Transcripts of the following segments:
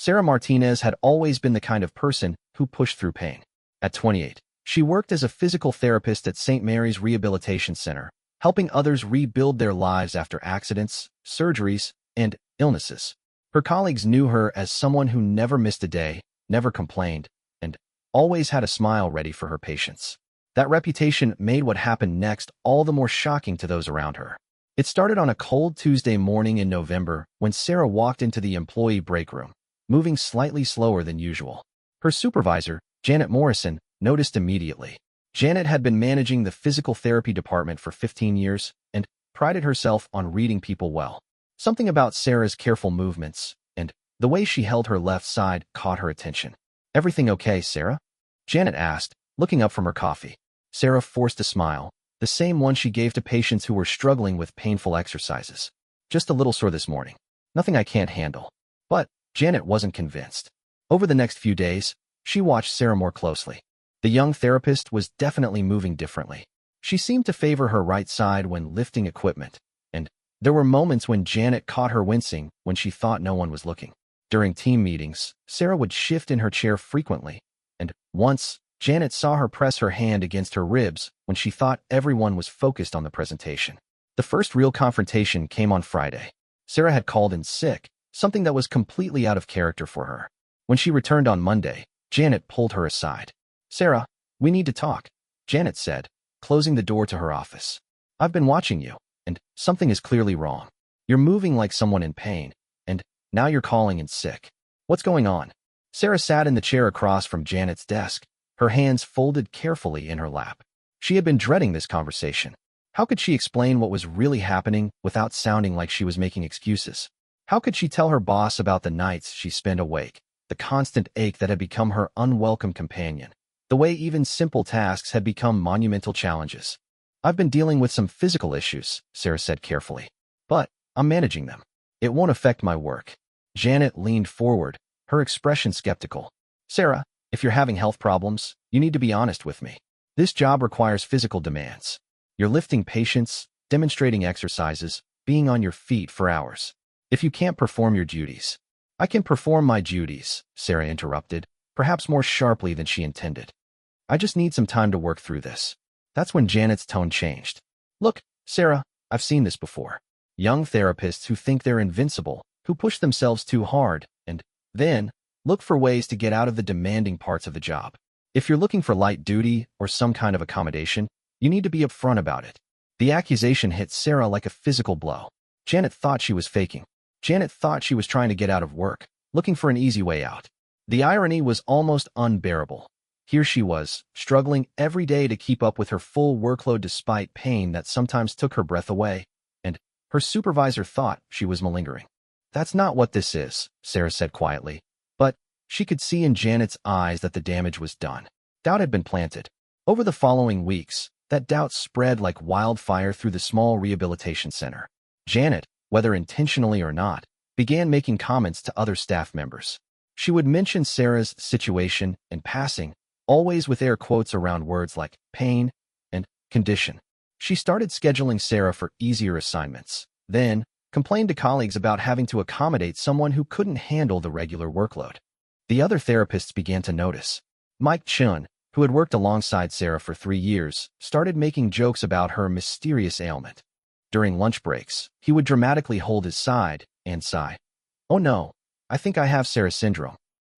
Sarah Martinez had always been the kind of person who pushed through pain. At 28, she worked as a physical therapist at St. Mary's Rehabilitation Center, helping others rebuild their lives after accidents, surgeries, and illnesses. Her colleagues knew her as someone who never missed a day, never complained, and always had a smile ready for her patients. That reputation made what happened next all the more shocking to those around her. It started on a cold Tuesday morning in November when Sarah walked into the employee break room, moving slightly slower than usual. Her supervisor, Janet Morrison, noticed immediately. Janet had been managing the physical therapy department for 15 years and prided herself on reading people well. Something about Sarah's careful movements and the way she held her left side caught her attention. "Everything okay, Sarah?" Janet asked, looking up from her coffee. Sarah forced a smile, the same one she gave to patients who were struggling with painful exercises. "Just a little sore this morning. Nothing I can't handle." But Janet wasn't convinced. Over the next few days, she watched Sarah more closely. The young therapist was definitely moving differently. She seemed to favor her right side when lifting equipment, and there were moments when Janet caught her wincing when she thought no one was looking. During team meetings, Sarah would shift in her chair frequently, and once, Janet saw her press her hand against her ribs when she thought everyone was focused on the presentation. The first real confrontation came on Friday. Sarah had called in sick, something that was completely out of character for her. When she returned on Monday, Janet pulled her aside. "Sarah, we need to talk," Janet said, closing the door to her office. "I've been watching you, and something is clearly wrong. You're moving like someone in pain, and now you're calling in sick. What's going on?" Sarah sat in the chair across from Janet's desk, her hands folded carefully in her lap. She had been dreading this conversation. How could she explain what was really happening without sounding like she was making excuses? How could she tell her boss about the nights she spent awake, the constant ache that had become her unwelcome companion, the way even simple tasks had become monumental challenges? "I've been dealing with some physical issues," Sarah said carefully, "but I'm managing them. It won't affect my work." Janet leaned forward, her expression skeptical. "Sarah, if you're having health problems, you need to be honest with me. This job requires physical demands. You're lifting patients, demonstrating exercises, being on your feet for hours. If you can't perform your duties—" "I can perform my duties," Sarah interrupted, perhaps more sharply than she intended. "I just need some time to work through this." That's when Janet's tone changed. "Look, Sarah, I've seen this before. Young therapists who think they're invincible, who push themselves too hard, and then look for ways to get out of the demanding parts of the job. If you're looking for light duty or some kind of accommodation, you need to be upfront about it." The accusation hit Sarah like a physical blow. Janet thought she was faking. Janet thought she was trying to get out of work, looking for an easy way out. The irony was almost unbearable. Here she was, struggling every day to keep up with her full workload despite pain that sometimes took her breath away, and her supervisor thought she was malingering. "That's not what this is," Sarah said quietly, but she could see in Janet's eyes that the damage was done. Doubt had been planted. Over the following weeks, that doubt spread like wildfire through the small rehabilitation center. Janet, whether intentionally or not, began making comments to other staff members. She would mention Sarah's situation in passing, always with air quotes around words like pain and condition. She started scheduling Sarah for easier assignments, then complained to colleagues about having to accommodate someone who couldn't handle the regular workload. The other therapists began to notice. Mike Chun, who had worked alongside Sarah for 3 years, started making jokes about her mysterious ailment. During lunch breaks, he would dramatically hold his side and sigh. "Oh no, I think I have Sarah syndrome."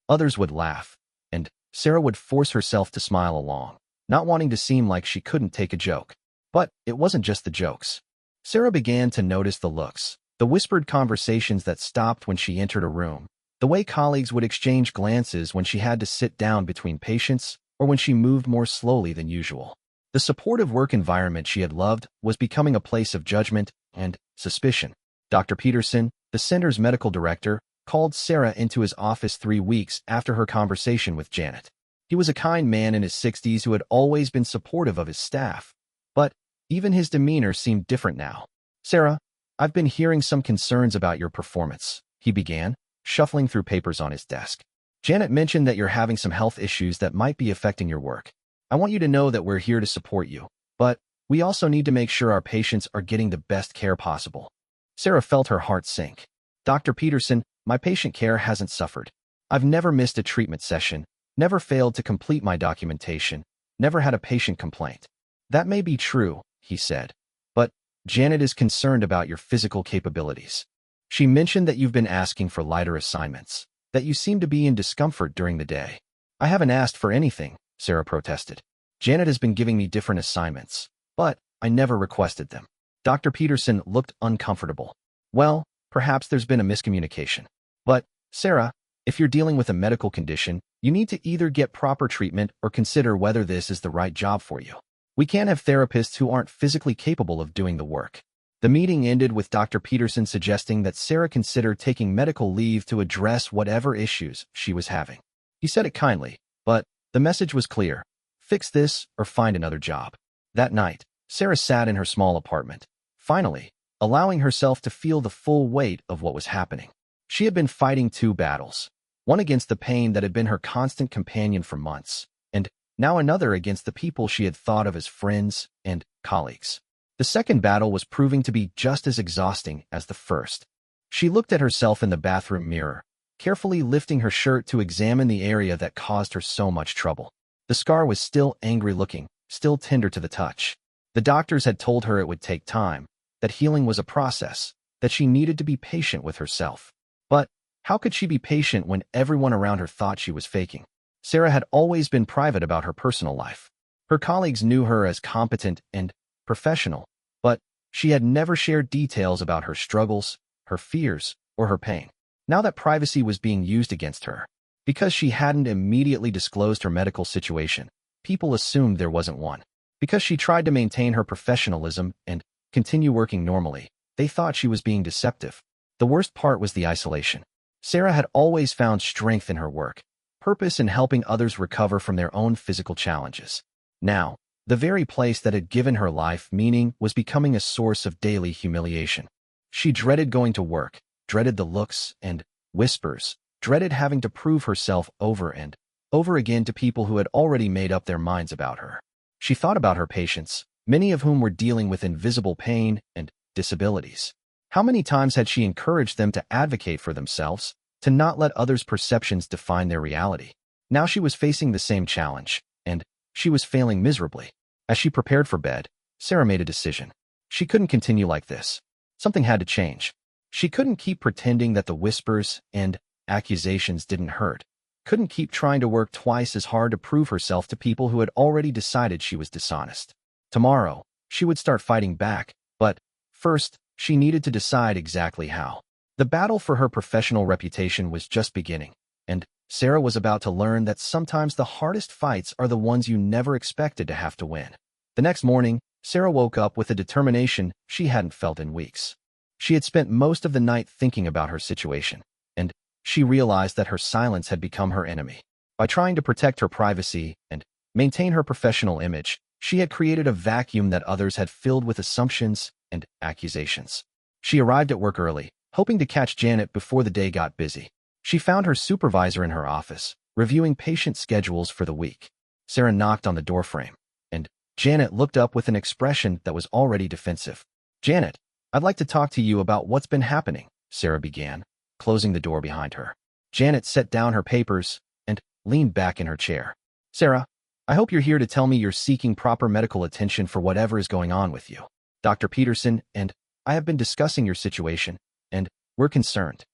Others would laugh, and Sarah would force herself to smile along, not wanting to seem like she couldn't take a joke. But it wasn't just the jokes. Sarah began to notice the looks, the whispered conversations that stopped when she entered a room, the way colleagues would exchange glances when she had to sit down between patients or when she moved more slowly than usual. The supportive work environment she had loved was becoming a place of judgment and suspicion. Dr. Peterson, the center's medical director, called Sarah into his office 3 weeks after her conversation with Janet. He was a kind man in his 60s who had always been supportive of his staff, but even his demeanor seemed different now. "Sarah, I've been hearing some concerns about your performance," he began, shuffling through papers on his desk. "Janet mentioned that you're having some health issues that might be affecting your work. I want you to know that we're here to support you, but we also need to make sure our patients are getting the best care possible." Sarah felt her heart sink. "Dr. Peterson, my patient care hasn't suffered. I've never missed a treatment session, never failed to complete my documentation, never had a patient complaint. That may be true, he said, but Janet is concerned about your physical capabilities. She mentioned that you've been asking for lighter assignments, that you seem to be in discomfort during the day. I haven't asked for anything, Sarah protested. Janet has been giving me different assignments, but I never requested them. Dr. Peterson looked uncomfortable. Well, perhaps there's been a miscommunication. But, Sarah, if you're dealing with a medical condition, you need to either get proper treatment or consider whether this is the right job for you. We can't have therapists who aren't physically capable of doing the work. The meeting ended with Dr. Peterson suggesting that Sarah consider taking medical leave to address whatever issues she was having. He said it kindly, but the message was clear. Fix this or find another job. That night, Sarah sat in her small apartment, finally, allowing herself to feel the full weight of what was happening. She had been fighting two battles, one against the pain that had been her constant companion for months, and now another against the people she had thought of as friends and colleagues. The second battle was proving to be just as exhausting as the first. She looked at herself in the bathroom mirror, carefully lifting her shirt to examine the area that caused her so much trouble. The scar was still angry-looking, still tender to the touch. The doctors had told her it would take time, that healing was a process, that she needed to be patient with herself. But how could she be patient when everyone around her thought she was faking? Sarah had always been private about her personal life. Her colleagues knew her as competent and professional, but she had never shared details about her struggles, her fears, or her pain. Now that privacy was being used against her, because she hadn't immediately disclosed her medical situation, people assumed there wasn't one. Because she tried to maintain her professionalism and continue working normally, they thought she was being deceptive. The worst part was the isolation. Sarah had always found strength in her work, purpose in helping others recover from their own physical challenges. Now, the very place that had given her life meaning was becoming a source of daily humiliation. She dreaded going to work, dreaded the looks and whispers, dreaded having to prove herself over and over again to people who had already made up their minds about her. She thought about her patients, many of whom were dealing with invisible pain and disabilities. How many times had she encouraged them to advocate for themselves, to not let others' perceptions define their reality? Now she was facing the same challenge, and she was failing miserably. As she prepared for bed, Sarah made a decision. She couldn't continue like this. Something had to change. She couldn't keep pretending that the whispers and accusations didn't hurt, couldn't keep trying to work twice as hard to prove herself to people who had already decided she was dishonest. Tomorrow, she would start fighting back, but first, she needed to decide exactly how. The battle for her professional reputation was just beginning, and Sarah was about to learn that sometimes the hardest fights are the ones you never expected to have to win. The next morning, Sarah woke up with a determination she hadn't felt in weeks. She had spent most of the night thinking about her situation, and she realized that her silence had become her enemy. By trying to protect her privacy and maintain her professional image, she had created a vacuum that others had filled with assumptions and accusations. She arrived at work early, hoping to catch Janet before the day got busy. She found her supervisor in her office, reviewing patient schedules for the week. Sarah knocked on the doorframe, and Janet looked up with an expression that was already defensive. "Janet, I'd like to talk to you about what's been happening," Sarah began, closing the door behind her. Janet set down her papers and leaned back in her chair. "Sarah, I hope you're here to tell me you're seeking proper medical attention for whatever is going on with you. Dr. Peterson and I have been discussing your situation, and we're concerned."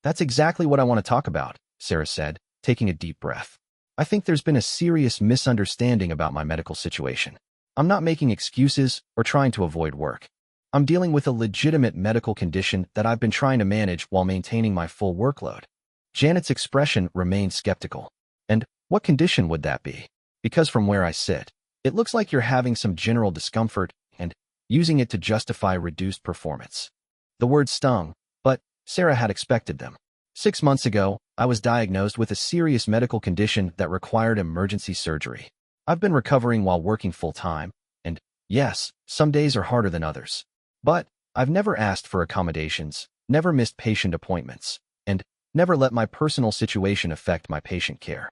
"That's exactly what I want to talk about," Sarah said, taking a deep breath. "I think there's been a serious misunderstanding about my medical situation. I'm not making excuses or trying to avoid work. I'm dealing with a legitimate medical condition that I've been trying to manage while maintaining my full workload." Janet's expression remained skeptical. "And what condition would that be? Because from where I sit, it looks like you're having some general discomfort and using it to justify reduced performance." The words stung, but Sarah had expected them. 6 months ago, I was diagnosed with a serious medical condition that required emergency surgery. I've been recovering while working full-time, and yes, some days are harder than others. But I've never asked for accommodations, never missed patient appointments, and never let my personal situation affect my patient care.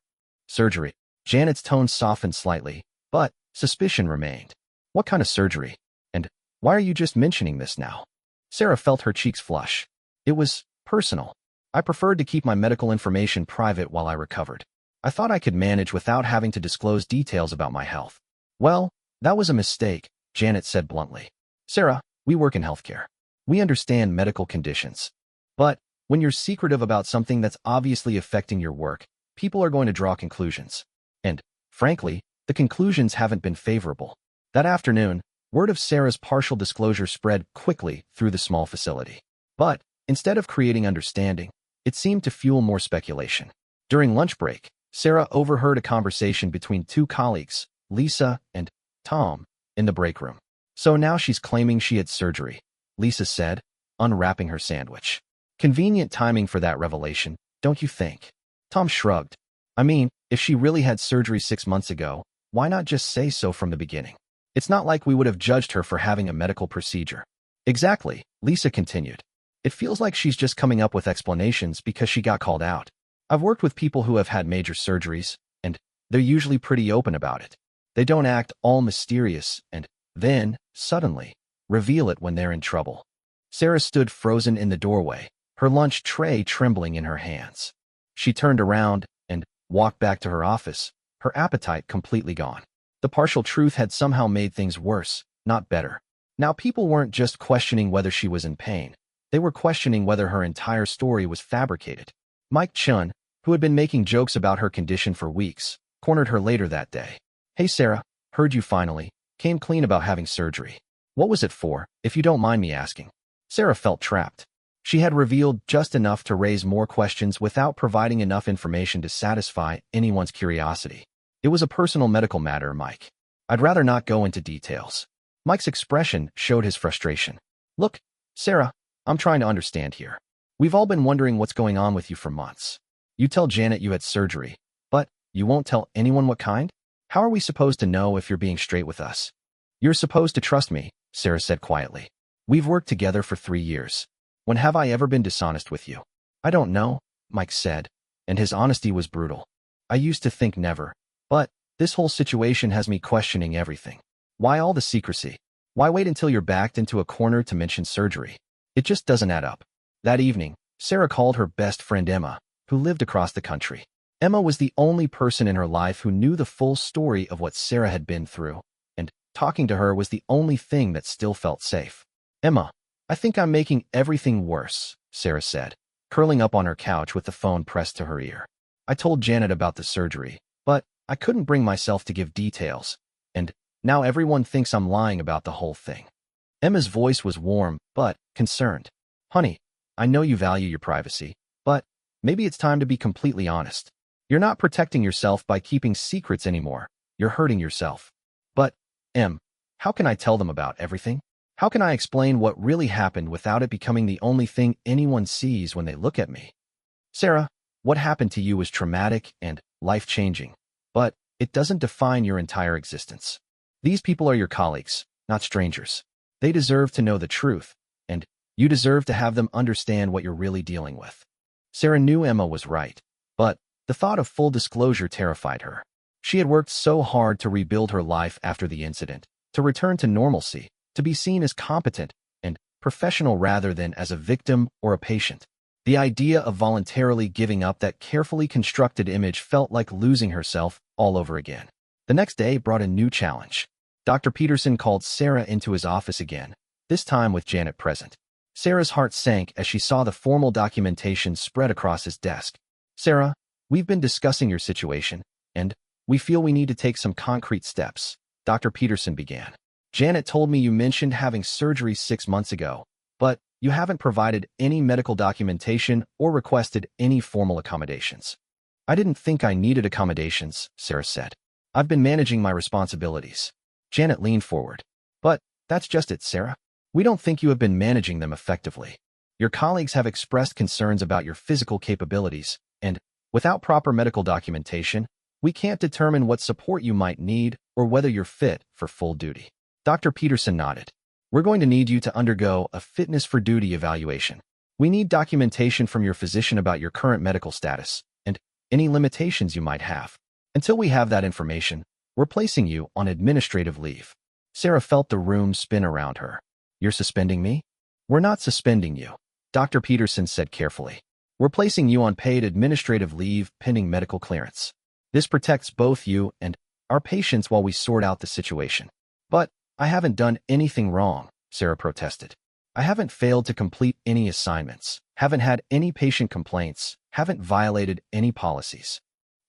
"Surgery." Janet's tone softened slightly, but suspicion remained. "What kind of surgery? And why are you just mentioning this now?" Sarah felt her cheeks flush. It was personal. I preferred to keep my medical information private while I recovered. I thought I could manage without having to disclose details about my health. Well, that was a mistake, Janet said bluntly. Sarah, we work in healthcare. We understand medical conditions. But when you're secretive about something that's obviously affecting your work, people are going to draw conclusions. And, frankly, the conclusions haven't been favorable. That afternoon, word of Sarah's partial disclosure spread quickly through the small facility. But, instead of creating understanding, it seemed to fuel more speculation. During lunch break, Sarah overheard a conversation between two colleagues, Lisa and Tom, in the break room. So now she's claiming she had surgery, Lisa said, unwrapping her sandwich. Convenient timing for that revelation, don't you think? Tom shrugged. I mean, if she really had surgery 6 months ago, why not just say so from the beginning? It's not like we would have judged her for having a medical procedure. Exactly, Lisa continued. It feels like she's just coming up with explanations because she got called out. I've worked with people who have had major surgeries, and they're usually pretty open about it. They don't act all mysterious and then, suddenly, reveal it when they're in trouble. Sarah stood frozen in the doorway, her lunch tray trembling in her hands. She turned around and walked back to her office, her appetite completely gone. The partial truth had somehow made things worse, not better. Now people weren't just questioning whether she was in pain. They were questioning whether her entire story was fabricated. Mike Chun, who had been making jokes about her condition for weeks, cornered her later that day. Hey Sarah, heard you finally came clean about having surgery. What was it for, if you don't mind me asking? Sarah felt trapped. She had revealed just enough to raise more questions without providing enough information to satisfy anyone's curiosity. It was a personal medical matter, Mike. I'd rather not go into details. Mike's expression showed his frustration. Look, Sarah, I'm trying to understand here. We've all been wondering what's going on with you for months. You tell Janet you had surgery, but you won't tell anyone what kind? How are we supposed to know if you're being straight with us? You're supposed to trust me, Sarah said quietly. We've worked together for 3 years. When have I ever been dishonest with you? I don't know, Mike said, and his honesty was brutal. I used to think never, but this whole situation has me questioning everything. Why all the secrecy? Why wait until you're backed into a corner to mention surgery? It just doesn't add up. That evening, Sarah called her best friend Emma, who lived across the country. Emma was the only person in her life who knew the full story of what Sarah had been through, and talking to her was the only thing that still felt safe. Emma, I think I'm making everything worse, Sarah said, curling up on her couch with the phone pressed to her ear. I told Janet about the surgery, but I couldn't bring myself to give details, and now everyone thinks I'm lying about the whole thing. Emma's voice was warm, but concerned. Honey, I know you value your privacy, but maybe it's time to be completely honest. You're not protecting yourself by keeping secrets anymore. You're hurting yourself. But, Em, how can I tell them about everything? How can I explain what really happened without it becoming the only thing anyone sees when they look at me? Sarah, what happened to you was traumatic and life-changing, but it doesn't define your entire existence. These people are your colleagues, not strangers. They deserve to know the truth, and you deserve to have them understand what you're really dealing with. Sarah knew Emma was right, but the thought of full disclosure terrified her. She had worked so hard to rebuild her life after the incident, to return to normalcy, to be seen as competent and professional rather than as a victim or a patient. The idea of voluntarily giving up that carefully constructed image felt like losing herself all over again. The next day brought a new challenge. Dr. Peterson called Sarah into his office again, this time with Janet present. Sarah's heart sank as she saw the formal documentation spread across his desk. Sarah, we've been discussing your situation, and we feel we need to take some concrete steps, Dr. Peterson began. Janet told me you mentioned having surgery 6 months ago, but you haven't provided any medical documentation or requested any formal accommodations. I didn't think I needed accommodations, Sarah said. I've been managing my responsibilities. Janet leaned forward. But that's just it, Sarah. We don't think you have been managing them effectively. Your colleagues have expressed concerns about your physical capabilities, and without proper medical documentation, we can't determine what support you might need or whether you're fit for full duty. Dr. Peterson nodded. We're going to need you to undergo a fitness for duty evaluation. We need documentation from your physician about your current medical status and any limitations you might have. Until we have that information, we're placing you on administrative leave. Sarah felt the room spin around her. You're suspending me? We're not suspending you, Dr. Peterson said carefully. We're placing you on paid administrative leave pending medical clearance. This protects both you and our patients while we sort out the situation. But I haven't done anything wrong, Sarah protested. I haven't failed to complete any assignments, haven't had any patient complaints, haven't violated any policies.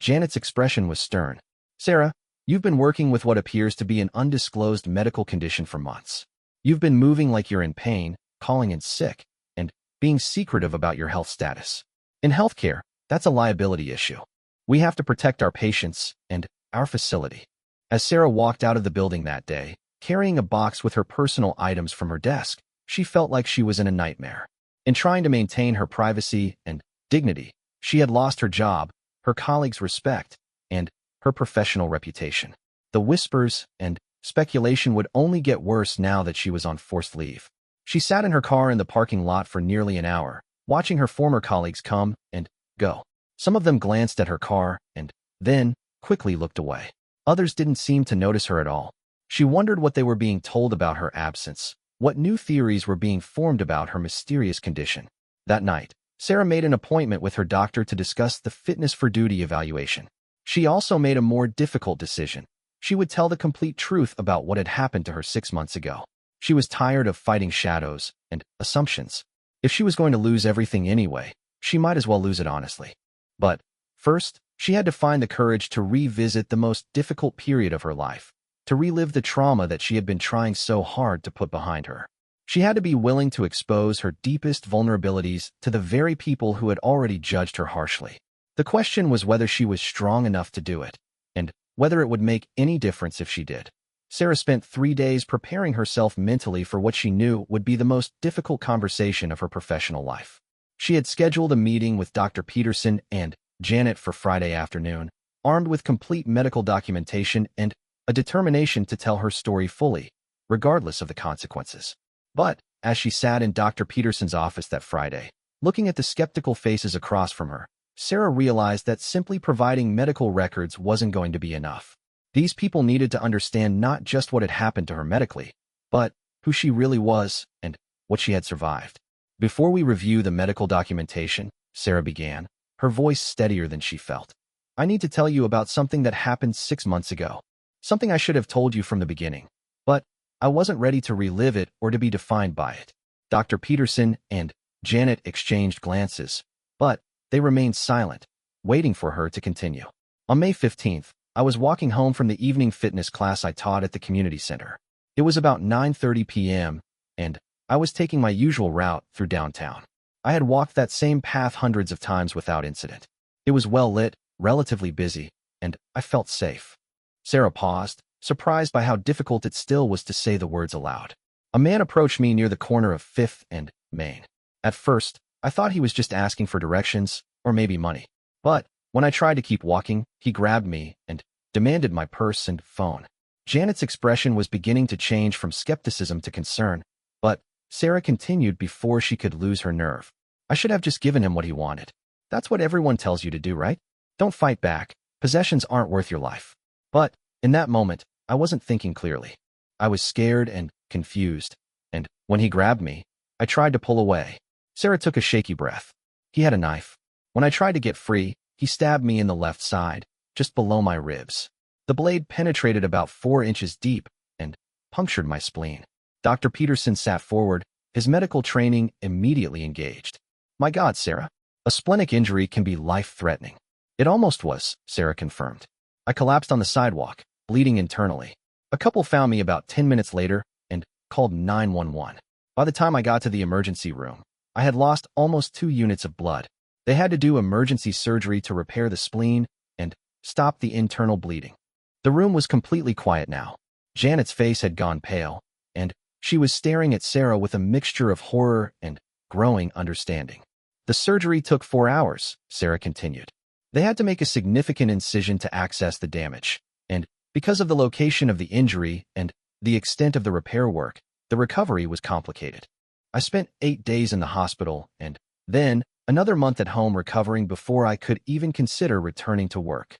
Janet's expression was stern. Sarah, you've been working with what appears to be an undisclosed medical condition for months. You've been moving like you're in pain, calling in sick, and being secretive about your health status. In healthcare, that's a liability issue. We have to protect our patients and our facility. As Sarah walked out of the building that day, carrying a box with her personal items from her desk, she felt like she was in a nightmare. In trying to maintain her privacy and dignity, she had lost her job, her colleagues' respect, and her professional reputation. The whispers and speculation would only get worse now that she was on forced leave. She sat in her car in the parking lot for nearly an hour, watching her former colleagues come and go. Some of them glanced at her car and then quickly looked away. Others didn't seem to notice her at all. She wondered what they were being told about her absence, what new theories were being formed about her mysterious condition. That night, Sarah made an appointment with her doctor to discuss the fitness for duty evaluation. She also made a more difficult decision. She would tell the complete truth about what had happened to her 6 months ago. She was tired of fighting shadows and assumptions. If she was going to lose everything anyway, she might as well lose it honestly. But first, she had to find the courage to revisit the most difficult period of her life, to relive the trauma that she had been trying so hard to put behind her. She had to be willing to expose her deepest vulnerabilities to the very people who had already judged her harshly. The question was whether she was strong enough to do it, and whether it would make any difference if she did. Sarah spent 3 days preparing herself mentally for what she knew would be the most difficult conversation of her professional life. She had scheduled a meeting with Dr. Peterson and Janet for Friday afternoon, armed with complete medical documentation and a determination to tell her story fully, regardless of the consequences. But, as she sat in Dr. Peterson's office that Friday, looking at the skeptical faces across from her, Sarah realized that simply providing medical records wasn't going to be enough. These people needed to understand not just what had happened to her medically, but who she really was and what she had survived. Before we review the medical documentation, Sarah began, her voice steadier than she felt. I need to tell you about something that happened 6 months ago. Something I should have told you from the beginning. But I wasn't ready to relive it or to be defined by it. Dr. Peterson and Janet exchanged glances, but they remained silent, waiting for her to continue. On May 15th, I was walking home from the evening fitness class I taught at the community center. It was about 9:30 p.m., and I was taking my usual route through downtown. I had walked that same path hundreds of times without incident. It was well lit, relatively busy, and I felt safe. Sarah paused, surprised by how difficult it still was to say the words aloud. A man approached me near the corner of 5th and Main. At first, I thought he was just asking for directions, or maybe money. But when I tried to keep walking, he grabbed me and demanded my purse and phone. Janet's expression was beginning to change from skepticism to concern, but Sarah continued before she could lose her nerve. I should have just given him what he wanted. That's what everyone tells you to do, right? Don't fight back. Possessions aren't worth your life. But in that moment, I wasn't thinking clearly. I was scared and confused, and when he grabbed me, I tried to pull away. Sarah took a shaky breath. He had a knife. When I tried to get free, he stabbed me in the left side, just below my ribs. The blade penetrated about 4 inches deep and punctured my spleen. Dr. Peterson sat forward, his medical training immediately engaged. My God, Sarah, a splenic injury can be life-threatening. It almost was, Sarah confirmed. I collapsed on the sidewalk, bleeding internally. A couple found me about 10 minutes later and called 911. By the time I got to the emergency room, I had lost almost 2 units of blood. They had to do emergency surgery to repair the spleen and stop the internal bleeding. The room was completely quiet now. Janet's face had gone pale, and she was staring at Sarah with a mixture of horror and growing understanding. The surgery took 4 hours, Sarah continued. They had to make a significant incision to access the damage, and because of the location of the injury and the extent of the repair work, the recovery was complicated. I spent 8 days in the hospital and then another month at home recovering before I could even consider returning to work.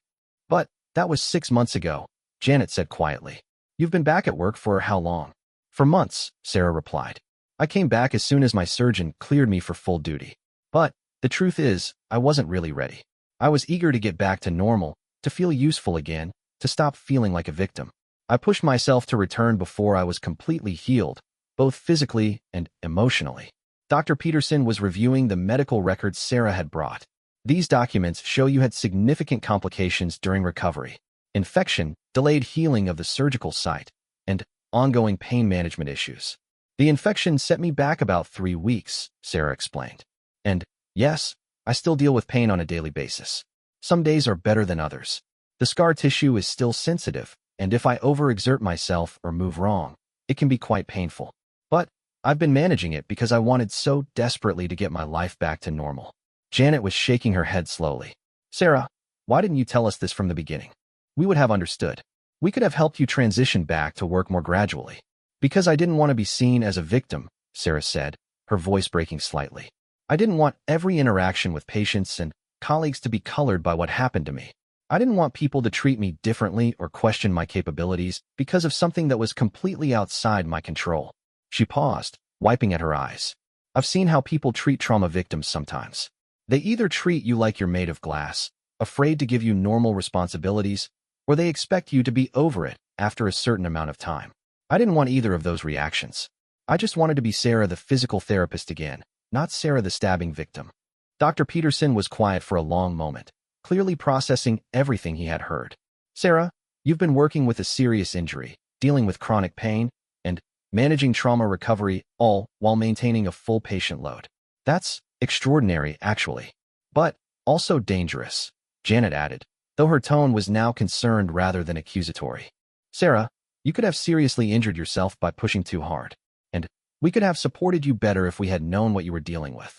But that was 6 months ago, Janet said quietly. You've been back at work for how long? For months, Sarah replied. I came back as soon as my surgeon cleared me for full duty. But The truth is, I wasn't really ready. I was eager to get back to normal, to feel useful again, to stop feeling like a victim. I pushed myself to return before I was completely healed, both physically and emotionally. Dr. Peterson was reviewing the medical records Sarah had brought. These documents show you had significant complications during recovery: infection, delayed healing of the surgical site, and ongoing pain management issues. The infection set me back about 3 weeks, Sarah explained. And yes, I still deal with pain on a daily basis. Some days are better than others. The scar tissue is still sensitive, and if I overexert myself or move wrong, it can be quite painful. But I've been managing it because I wanted so desperately to get my life back to normal. Janet was shaking her head slowly. Sarah, why didn't you tell us this from the beginning? We would have understood. We could have helped you transition back to work more gradually. Because I didn't want to be seen as a victim, Sarah said, her voice breaking slightly. I didn't want every interaction with patients and colleagues to be colored by what happened to me. I didn't want people to treat me differently or question my capabilities because of something that was completely outside my control. She paused, wiping at her eyes. I've seen how people treat trauma victims sometimes. They either treat you like you're made of glass, afraid to give you normal responsibilities, or they expect you to be over it after a certain amount of time. I didn't want either of those reactions. I just wanted to be Sarah the physical therapist again, not Sarah the stabbing victim. Dr. Peterson was quiet for a long moment, clearly processing everything he had heard. Sarah, you've been working with a serious injury, dealing with chronic pain, and managing trauma recovery, all while maintaining a full patient load. That's extraordinary, actually. But also dangerous, Janet added, though her tone was now concerned rather than accusatory. Sarah, you could have seriously injured yourself by pushing too hard, and we could have supported you better if we had known what you were dealing with.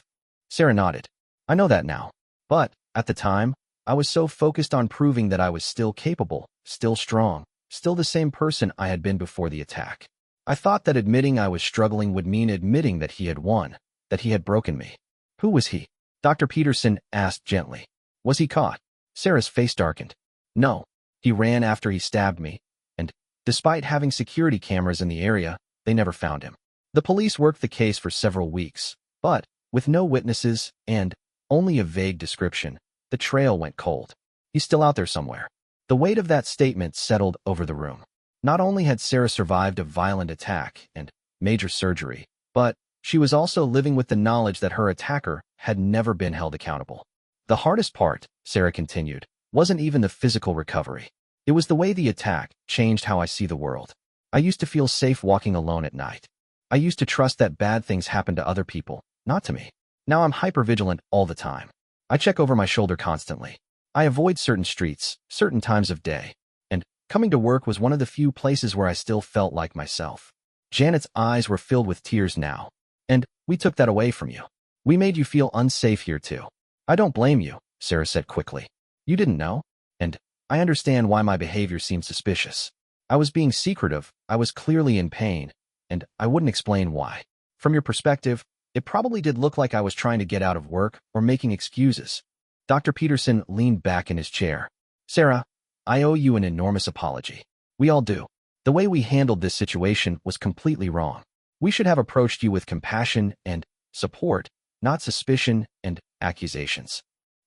Sarah nodded. I know that now. But, at the time, I was so focused on proving that I was still capable, still strong, still the same person I had been before the attack. I thought that admitting I was struggling would mean admitting that he had won, that he had broken me. Who was he? Dr. Peterson asked gently. Was he caught? Sarah's face darkened. No. He ran after he stabbed me, and, despite having security cameras in the area, they never found him. The police worked the case for several weeks, but, with no witnesses and only a vague description, the trail went cold. He's still out there somewhere. The weight of that statement settled over the room. Not only had Sarah survived a violent attack and major surgery, but she was also living with the knowledge that her attacker had never been held accountable. The hardest part, Sarah continued, wasn't even the physical recovery. It was the way the attack changed how I see the world. I used to feel safe walking alone at night. I used to trust that bad things happen to other people, not to me. Now I'm hypervigilant all the time. I check over my shoulder constantly. I avoid certain streets, certain times of day. And coming to work was one of the few places where I still felt like myself. Janet's eyes were filled with tears now. And we took that away from you. We made you feel unsafe here too. I don't blame you, Sarah said quickly. You didn't know. And I understand why my behavior seemed suspicious. I was being secretive, I was clearly in pain, and I wouldn't explain why. From your perspective, it probably did look like I was trying to get out of work or making excuses. Dr. Peterson leaned back in his chair. Sarah, I owe you an enormous apology. We all do. The way we handled this situation was completely wrong. We should have approached you with compassion and support, not suspicion and accusations.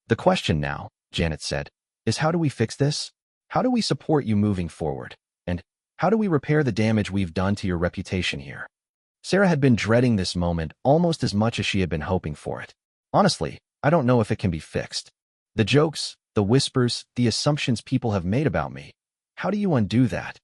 The question now, Janet said, is how do we fix this? How do we support you moving forward? And how do we repair the damage we've done to your reputation here? Sarah had been dreading this moment almost as much as she had been hoping for it. Honestly, I don't know if it can be fixed. The jokes, the whispers, the assumptions people have made about me. How do you undo that?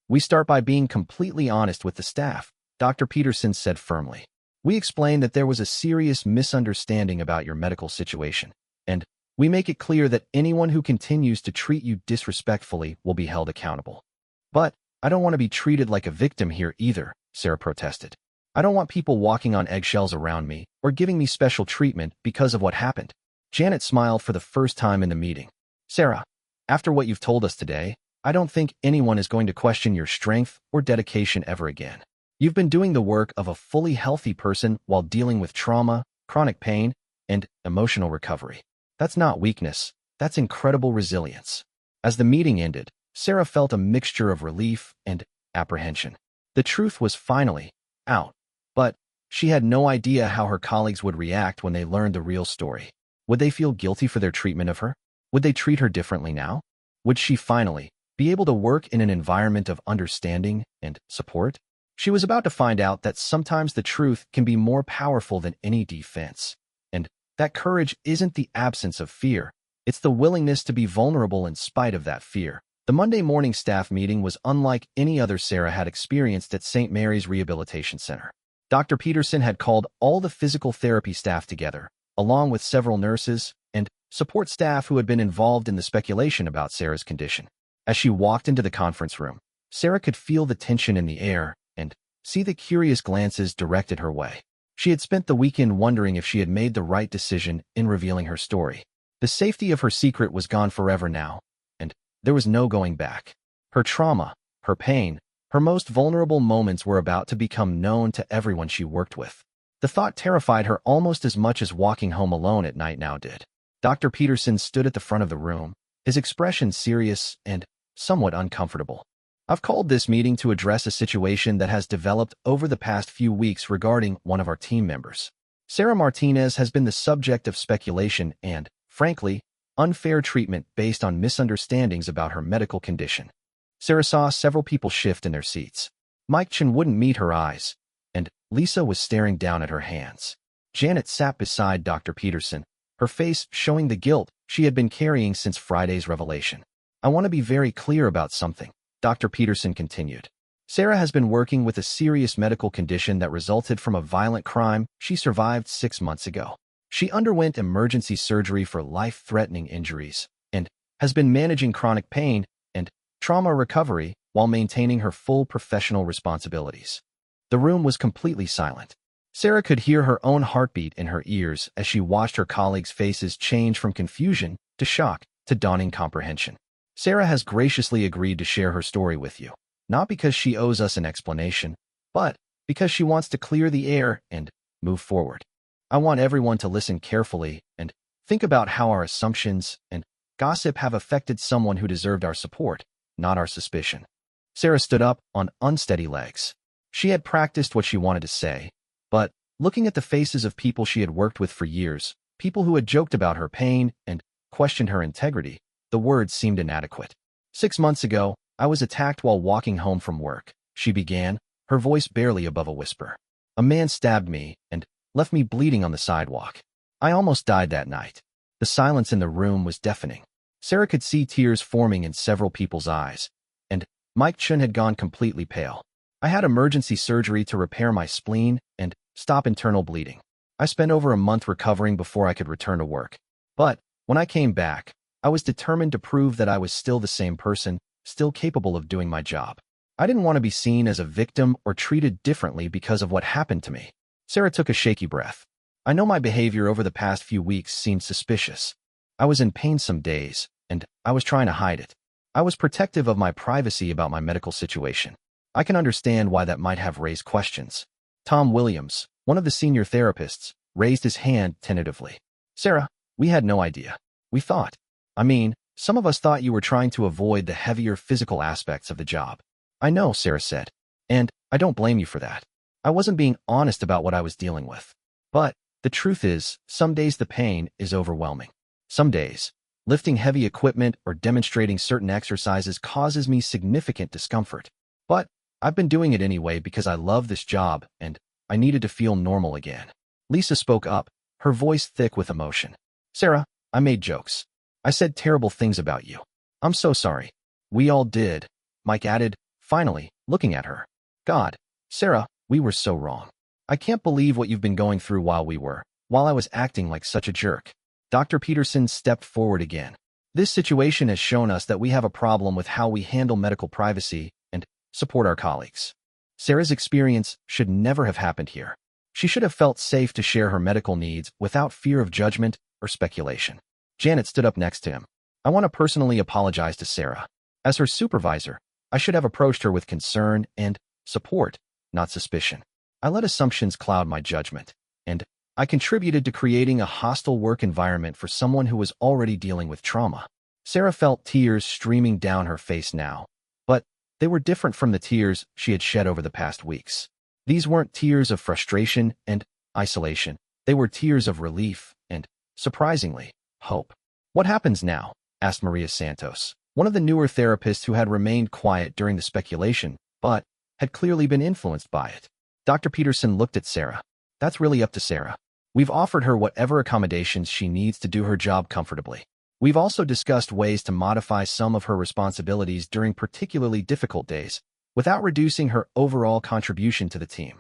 We start by being completely honest with the staff, Dr. Peterson said firmly. We explain that there was a serious misunderstanding about your medical situation, and we make it clear that anyone who continues to treat you disrespectfully will be held accountable. But I don't want to be treated like a victim here either, Sarah protested. I don't want people walking on eggshells around me or giving me special treatment because of what happened. Janet smiled for the first time in the meeting. Sarah, after what you've told us today, I don't think anyone is going to question your strength or dedication ever again. You've been doing the work of a fully healthy person while dealing with trauma, chronic pain, and emotional recovery. That's not weakness, that's incredible resilience. As the meeting ended, Sarah felt a mixture of relief and apprehension. The truth was finally out, but she had no idea how her colleagues would react when they learned the real story. Would they feel guilty for their treatment of her? Would they treat her differently now? Would she finally be able to work in an environment of understanding and support? She was about to find out that sometimes the truth can be more powerful than any defense, and that courage isn't the absence of fear. It's the willingness to be vulnerable in spite of that fear. The Monday morning staff meeting was unlike any other Sarah had experienced at St. Mary's Rehabilitation Center. Dr. Peterson had called all the physical therapy staff together, along with several nurses and support staff who had been involved in the speculation about Sarah's condition. As she walked into the conference room, Sarah could feel the tension in the air and see the curious glances directed her way. She had spent the weekend wondering if she had made the right decision in revealing her story. The safety of her secret was gone forever now, and there was no going back. Her trauma, her pain, her most vulnerable moments were about to become known to everyone she worked with. The thought terrified her almost as much as walking home alone at night now did. Dr. Peterson stood at the front of the room, his expression serious and somewhat uncomfortable. I've called this meeting to address a situation that has developed over the past few weeks regarding one of our team members. Sarah Martinez has been the subject of speculation and, frankly, unfair treatment based on misunderstandings about her medical condition. Sarah saw several people shift in their seats. Mike Chen wouldn't meet her eyes, and Lisa was staring down at her hands. Janet sat beside Dr. Peterson, her face showing the guilt she had been carrying since Friday's revelation. I want to be very clear about something, Dr. Peterson continued. Sarah has been working with a serious medical condition that resulted from a violent crime she survived 6 months ago. She underwent emergency surgery for life-threatening injuries and has been managing chronic pain and trauma recovery while maintaining her full professional responsibilities. The room was completely silent. Sarah could hear her own heartbeat in her ears as she watched her colleagues' faces change from confusion to shock to dawning comprehension. Sarah has graciously agreed to share her story with you, not because she owes us an explanation, but because she wants to clear the air and move forward. I want everyone to listen carefully and think about how our assumptions and gossip have affected someone who deserved our support, not our suspicion. Sarah stood up on unsteady legs. She had practiced what she wanted to say, but looking at the faces of people she had worked with for years, people who had joked about her pain and questioned her integrity, the words seemed inadequate. 6 months ago, I was attacked while walking home from work, she began, her voice barely above a whisper. A man stabbed me and left me bleeding on the sidewalk. I almost died that night. The silence in the room was deafening. Sarah could see tears forming in several people's eyes, and Mike Chen had gone completely pale. I had emergency surgery to repair my spleen and stop internal bleeding. I spent over a month recovering before I could return to work. But when I came back, I was determined to prove that I was still the same person, still capable of doing my job. I didn't want to be seen as a victim or treated differently because of what happened to me. Sarah took a shaky breath. I know my behavior over the past few weeks seemed suspicious. I was in pain some days, and I was trying to hide it. I was protective of my privacy about my medical situation. I can understand why that might have raised questions. Tom Williams, one of the senior therapists, raised his hand tentatively. Sarah, we had no idea. We thought. Some of us thought you were trying to avoid the heavier physical aspects of the job. I know, Sarah said, and I don't blame you for that. I wasn't being honest about what I was dealing with. But the truth is, some days the pain is overwhelming. Some days, lifting heavy equipment or demonstrating certain exercises causes me significant discomfort. But I've been doing it anyway because I love this job and I needed to feel normal again. Lisa spoke up, her voice thick with emotion. Sarah, I made jokes. I said terrible things about you. I'm so sorry. We all did, Mike added, finally, looking at her. God, Sarah, we were so wrong. I can't believe what you've been going through while I was acting like such a jerk. Dr. Peterson stepped forward again. This situation has shown us that we have a problem with how we handle medical privacy and support our colleagues. Sarah's experience should never have happened here. She should have felt safe to share her medical needs without fear of judgment or speculation. Janet stood up next to him. I want to personally apologize to Sarah. As her supervisor, I should have approached her with concern and support, not suspicion. I let assumptions cloud my judgment, and I contributed to creating a hostile work environment for someone who was already dealing with trauma. Sarah felt tears streaming down her face now, but they were different from the tears she had shed over the past weeks. These weren't tears of frustration and isolation. They were tears of relief and surprisingly, hope. What happens now? Asked Maria Santos, one of the newer therapists who had remained quiet during the speculation, but had clearly been influenced by it. Dr. Peterson looked at Sarah. That's really up to Sarah. We've offered her whatever accommodations she needs to do her job comfortably. We've also discussed ways to modify some of her responsibilities during particularly difficult days, without reducing her overall contribution to the team.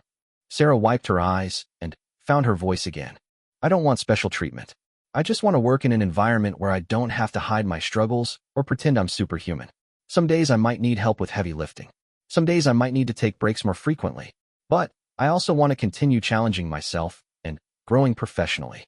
Sarah wiped her eyes and found her voice again. I don't want special treatment. I just want to work in an environment where I don't have to hide my struggles or pretend I'm superhuman. Some days I might need help with heavy lifting. Some days I might need to take breaks more frequently. But I also want to continue challenging myself and growing professionally.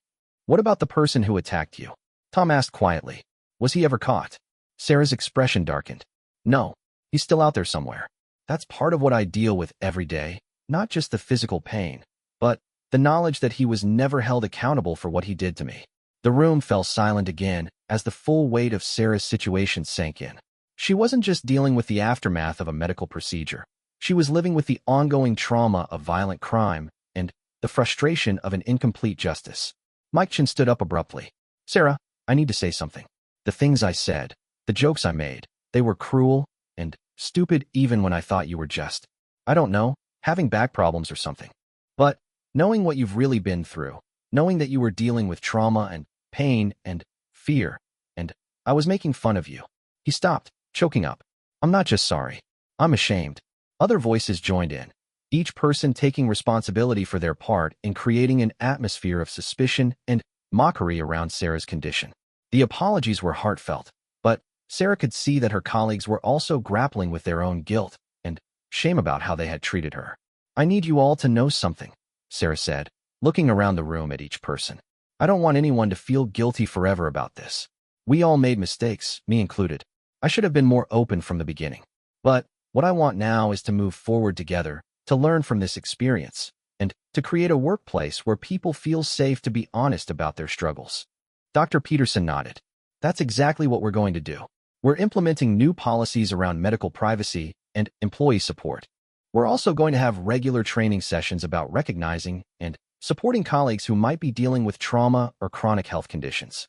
What about the person who attacked you? Tom asked quietly. Was he ever caught? Sarah's expression darkened. No, he's still out there somewhere. That's part of what I deal with every day, not just the physical pain, but the knowledge that he was never held accountable for what he did to me. The room fell silent again as the full weight of Sarah's situation sank in. She wasn't just dealing with the aftermath of a medical procedure. She was living with the ongoing trauma of violent crime and the frustration of an incomplete justice. Mike Chin stood up abruptly. Sarah, I need to say something. The things I said, the jokes I made, they were cruel and stupid even when I thought you were just, I don't know, having back problems or something. But knowing what you've really been through, knowing that you were dealing with trauma and pain and fear, and I was making fun of you. He stopped, choking up. I'm not just sorry. I'm ashamed. Other voices joined in, each person taking responsibility for their part in creating an atmosphere of suspicion and mockery around Sarah's condition. The apologies were heartfelt, but Sarah could see that her colleagues were also grappling with their own guilt and shame about how they had treated her. I need you all to know something, Sarah said, looking around the room at each person. I don't want anyone to feel guilty forever about this. We all made mistakes, me included. I should have been more open from the beginning. But what I want now is to move forward together, to learn from this experience, and to create a workplace where people feel safe to be honest about their struggles. Dr. Peterson nodded. That's exactly what we're going to do. We're implementing new policies around medical privacy and employee support. We're also going to have regular training sessions about recognizing and supporting colleagues who might be dealing with trauma or chronic health conditions.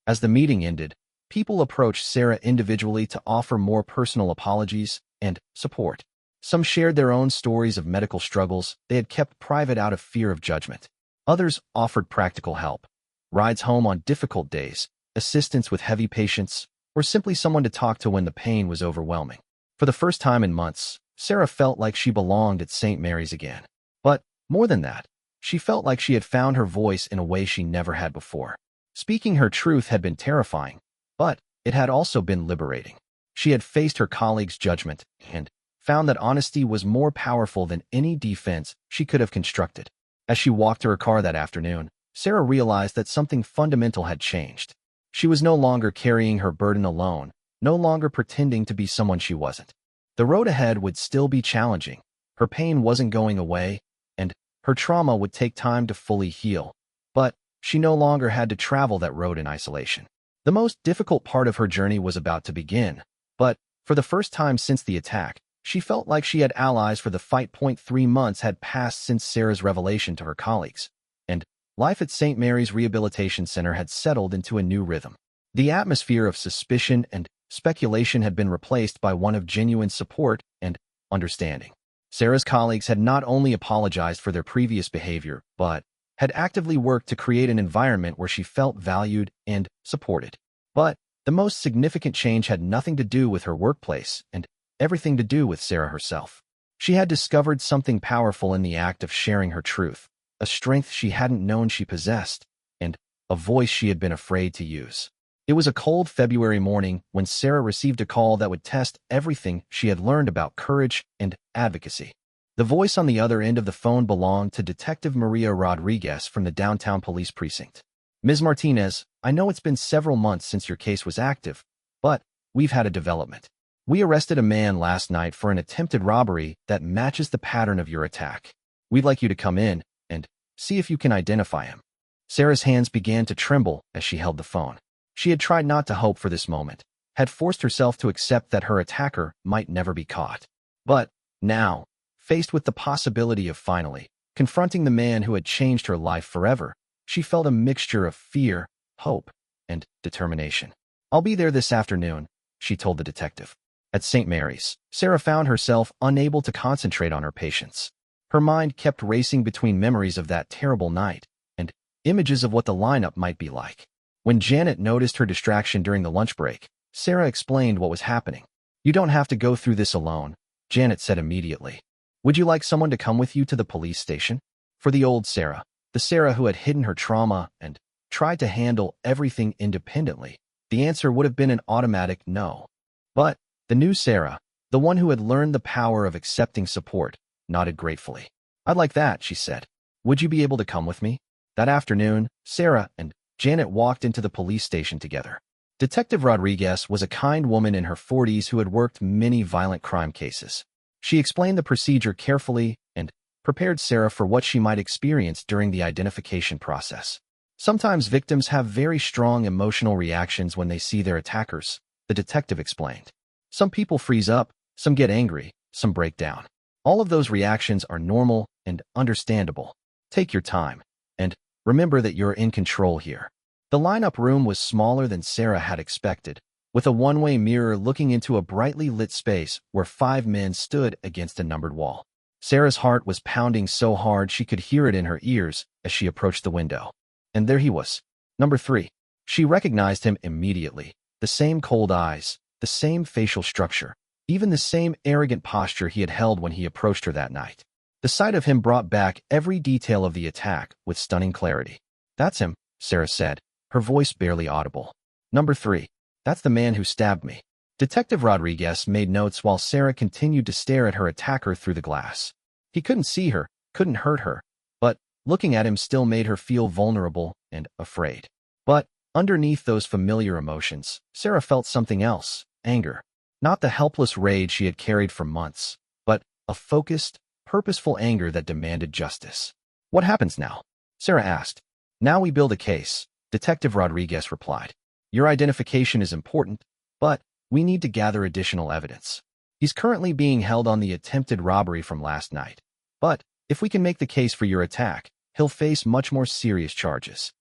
As the meeting ended, people approached Sarah individually to offer more personal apologies and support. Some shared their own stories of medical struggles they had kept private out of fear of judgment. Others offered practical help, rides home on difficult days, assistance with heavy patients, or simply someone to talk to when the pain was overwhelming. For the first time in months, Sarah felt like she belonged at St. Mary's again. But more than that, she felt like she had found her voice in a way she never had before. Speaking her truth had been terrifying, but it had also been liberating. She had faced her colleagues' judgment and found that honesty was more powerful than any defense she could have constructed. As she walked to her car that afternoon, Sarah realized that something fundamental had changed. She was no longer carrying her burden alone, no longer pretending to be someone she wasn't. The road ahead would still be challenging. Her pain wasn't going away, and her trauma would take time to fully heal. But she no longer had to travel that road in isolation. The most difficult part of her journey was about to begin, but for the first time since the attack, she felt like she had allies for the fight. 3 months had passed since Sarah's revelation to her colleagues, and life at St. Mary's Rehabilitation Center had settled into a new rhythm. The atmosphere of suspicion and speculation had been replaced by one of genuine support and understanding. Sarah's colleagues had not only apologized for their previous behavior, but had actively worked to create an environment where she felt valued and supported. But the most significant change had nothing to do with her workplace and everything to do with Sarah herself. She had discovered something powerful in the act of sharing her truth, a strength she hadn't known she possessed, and a voice she had been afraid to use. It was a cold February morning when Sarah received a call that would test everything she had learned about courage and advocacy. The voice on the other end of the phone belonged to Detective Maria Rodriguez from the downtown police precinct. Ms. Martinez, I know it's been several months since your case was active, but we've had a development. We arrested a man last night for an attempted robbery that matches the pattern of your attack. We'd like you to come in and see if you can identify him. Sarah's hands began to tremble as she held the phone. She had tried not to hope for this moment, had forced herself to accept that her attacker might never be caught. But now, faced with the possibility of finally confronting the man who had changed her life forever, she felt a mixture of fear, hope, and determination. "I'll be there this afternoon," she told the detective. At St. Mary's, Sarah found herself unable to concentrate on her patients. Her mind kept racing between memories of that terrible night and images of what the lineup might be like. When Janet noticed her distraction during the lunch break, Sarah explained what was happening. "You don't have to go through this alone," Janet said immediately. "Would you like someone to come with you to the police station?" For the old Sarah, the Sarah who had hidden her trauma and tried to handle everything independently, the answer would have been an automatic no. But the new Sarah, the one who had learned the power of accepting support, nodded gratefully. "I'd like that," she said. "Would you be able to come with me?" That afternoon, Sarah and Janet walked into the police station together. Detective Rodriguez was a kind woman in her 40s who had worked many violent crime cases. She explained the procedure carefully and prepared Sarah for what she might experience during the identification process. "Sometimes victims have very strong emotional reactions when they see their attackers," the detective explained. "Some people freeze up, some get angry, some break down. All of those reactions are normal and understandable. Take your time, and remember that you're in control here." The lineup room was smaller than Sarah had expected, with a one-way mirror looking into a brightly lit space where 5 men stood against a numbered wall. Sarah's heart was pounding so hard she could hear it in her ears as she approached the window. And there he was, number 3. She recognized him immediately. The same cold eyes, the same facial structure, even the same arrogant posture he had held when he approached her that night. The sight of him brought back every detail of the attack with stunning clarity. "That's him," Sarah said, her voice barely audible. "Number 3. That's the man who stabbed me." Detective Rodriguez made notes while Sarah continued to stare at her attacker through the glass. He couldn't see her, couldn't hurt her, but looking at him still made her feel vulnerable and afraid. But underneath those familiar emotions, Sarah felt something else, anger. Not the helpless rage she had carried for months, but a focused, purposeful anger that demanded justice. "What happens now?" Sarah asked. "Now we build a case," Detective Rodriguez replied. "Your identification is important, but we need to gather additional evidence. He's currently being held on the attempted robbery from last night. But if we can make the case for your attack, he'll face much more serious charges."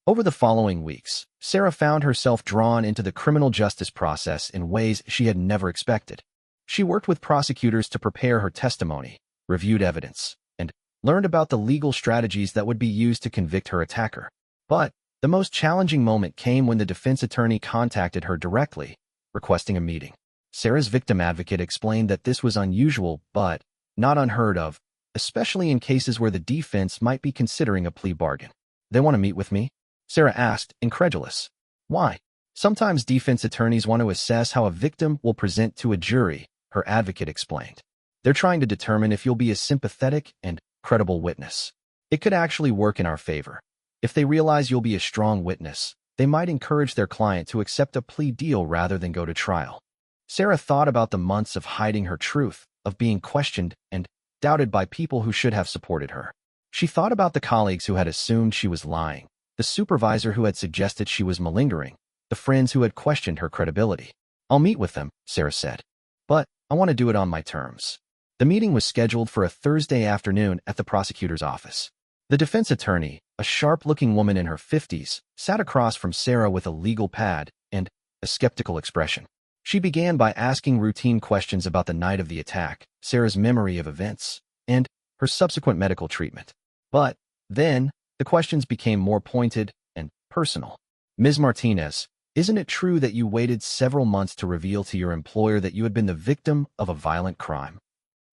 Over the following weeks, Sarah found herself drawn into the criminal justice process in ways she had never expected. She worked with prosecutors to prepare her testimony, reviewed evidence, and learned about the legal strategies that would be used to convict her attacker. But the most challenging moment came when the defense attorney contacted her directly, requesting a meeting. Sarah's victim advocate explained that this was unusual but not unheard of, especially in cases where the defense might be considering a plea bargain. "They want to meet with me?" Sarah asked, incredulous. "Why?" "Sometimes defense attorneys want to assess how a victim will present to a jury," her advocate explained. "They're trying to determine if you'll be a sympathetic and credible witness. It could actually work in our favor. If they realize you'll be a strong witness, they might encourage their client to accept a plea deal rather than go to trial." Sarah thought about the months of hiding her truth, of being questioned and doubted by people who should have supported her. She thought about the colleagues who had assumed she was lying, the supervisor who had suggested she was malingering, the friends who had questioned her credibility. "I'll meet with them," Sarah said. "But I want to do it on my terms." The meeting was scheduled for a Thursday afternoon at the prosecutor's office. The defense attorney, a sharp-looking woman in her 50s, sat across from Sarah with a legal pad and a skeptical expression. She began by asking routine questions about the night of the attack, Sarah's memory of events, and her subsequent medical treatment. But then, the questions became more pointed and personal. "Ms. Martinez, isn't it true that you waited several months to reveal to your employer that you had been the victim of a violent crime?"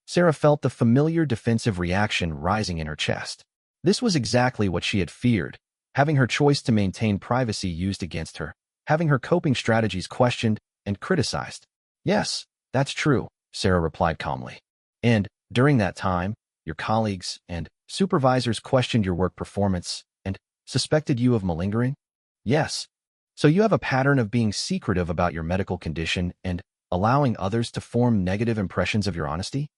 Sarah felt the familiar defensive reaction rising in her chest. This was exactly what she had feared, having her choice to maintain privacy used against her, having her coping strategies questioned and criticized. "Yes, that's true," Sarah replied calmly. "And during that time, your colleagues and supervisors questioned your work performance and suspected you of malingering?" "Yes. So you have a pattern of being secretive about your medical condition and allowing others to form negative impressions of your honesty?"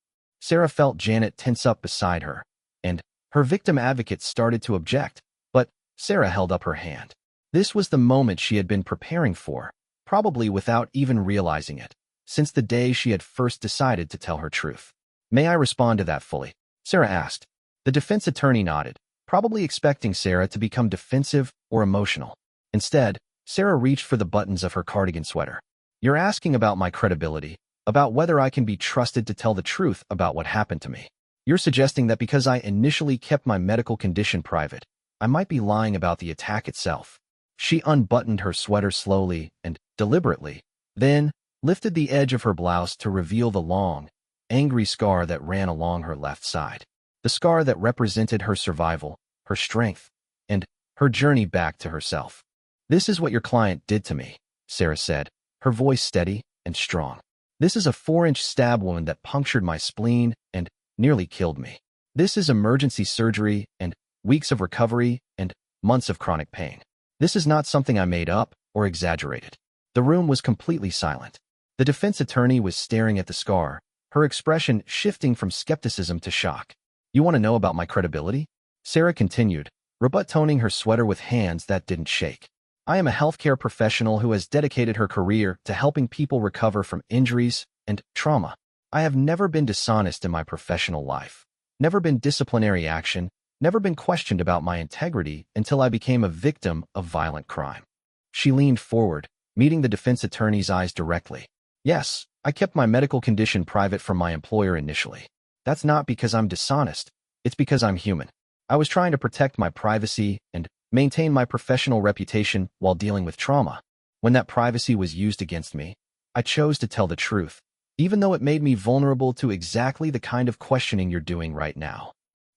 Sarah felt Janet tense up beside her, and her victim advocate started to object, but Sarah held up her hand. This was the moment she had been preparing for, probably without even realizing it, since the day she had first decided to tell her truth. "May I respond to that fully?" Sarah asked. The defense attorney nodded, probably expecting Sarah to become defensive or emotional. Instead, Sarah reached for the buttons of her cardigan sweater. You're asking about my credibility, about whether I can be trusted to tell the truth about what happened to me. You're suggesting that because I initially kept my medical condition private, I might be lying about the attack itself. She unbuttoned her sweater slowly and deliberately, then lifted the edge of her blouse to reveal the long, angry scar that ran along her left side. The scar that represented her survival, her strength, and her journey back to herself. This is what your client did to me, Sarah said, her voice steady and strong. This is a 4-inch stab wound that punctured my spleen and nearly killed me. This is emergency surgery and weeks of recovery and months of chronic pain. This is not something I made up or exaggerated. The room was completely silent. The defense attorney was staring at the scar, her expression shifting from skepticism to shock. You want to know about my credibility? Sarah continued, rebuttoning her sweater with hands that didn't shake. I am a healthcare professional who has dedicated her career to helping people recover from injuries and trauma. I have never been dishonest in my professional life, never been disciplinary action, never been questioned about my integrity until I became a victim of violent crime. She leaned forward, meeting the defense attorney's eyes directly. Yes, I kept my medical condition private from my employer initially. That's not because I'm dishonest, it's because I'm human. I was trying to protect my privacy and maintain my professional reputation while dealing with trauma. When that privacy was used against me, I chose to tell the truth, even though it made me vulnerable to exactly the kind of questioning you're doing right now.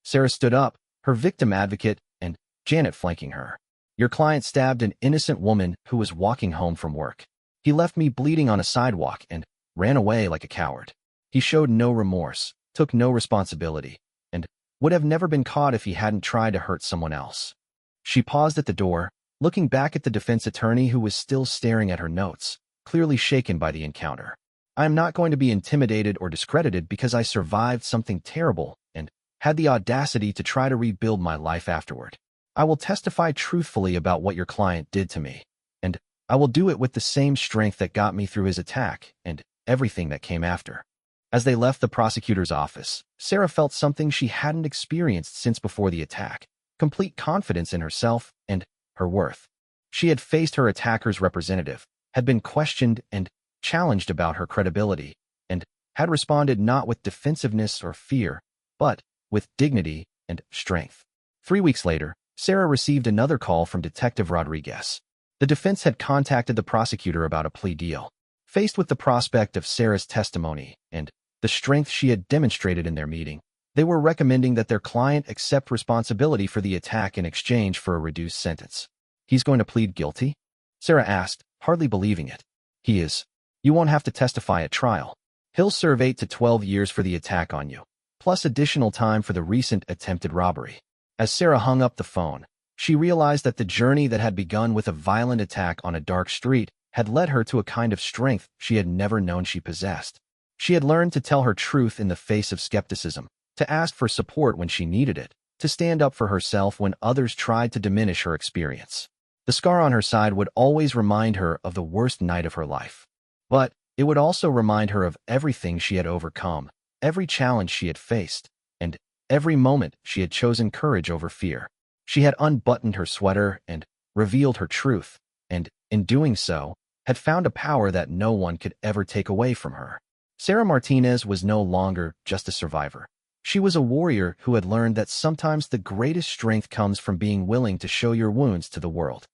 Sarah stood up, her victim advocate and Janet flanking her. Your client stabbed an innocent woman who was walking home from work. He left me bleeding on a sidewalk and ran away like a coward. He showed no remorse, took no responsibility, and would have never been caught if he hadn't tried to hurt someone else. She paused at the door, looking back at the defense attorney who was still staring at her notes, clearly shaken by the encounter. I am not going to be intimidated or discredited because I survived something terrible and had the audacity to try to rebuild my life afterward. I will testify truthfully about what your client did to me, and I will do it with the same strength that got me through his attack and everything that came after. As they left the prosecutor's office, Sarah felt something she hadn't experienced since before the attack. Complete confidence in herself and her worth. She had faced her attacker's representative, had been questioned and challenged about her credibility, and had responded not with defensiveness or fear, but with dignity and strength. 3 weeks later, Sarah received another call from Detective Rodriguez. The defense had contacted the prosecutor about a plea deal. Faced with the prospect of Sarah's testimony and the strength she had demonstrated in their meeting, they were recommending that their client accept responsibility for the attack in exchange for a reduced sentence. He's going to plead guilty? Sarah asked, hardly believing it. He is. You won't have to testify at trial. He'll serve 8 to 12 years for the attack on you, plus additional time for the recent attempted robbery. As Sarah hung up the phone, she realized that the journey that had begun with a violent attack on a dark street had led her to a kind of strength she had never known she possessed. She had learned to tell her truth in the face of skepticism, to ask for support when she needed it, to stand up for herself when others tried to diminish her experience. The scar on her side would always remind her of the worst night of her life. But it would also remind her of everything she had overcome, every challenge she had faced, and every moment she had chosen courage over fear. She had unbuttoned her sweater and revealed her truth, and in doing so, had found a power that no one could ever take away from her. Sarah Martinez was no longer just a survivor. She was a warrior who had learned that sometimes the greatest strength comes from being willing to show your wounds to the world.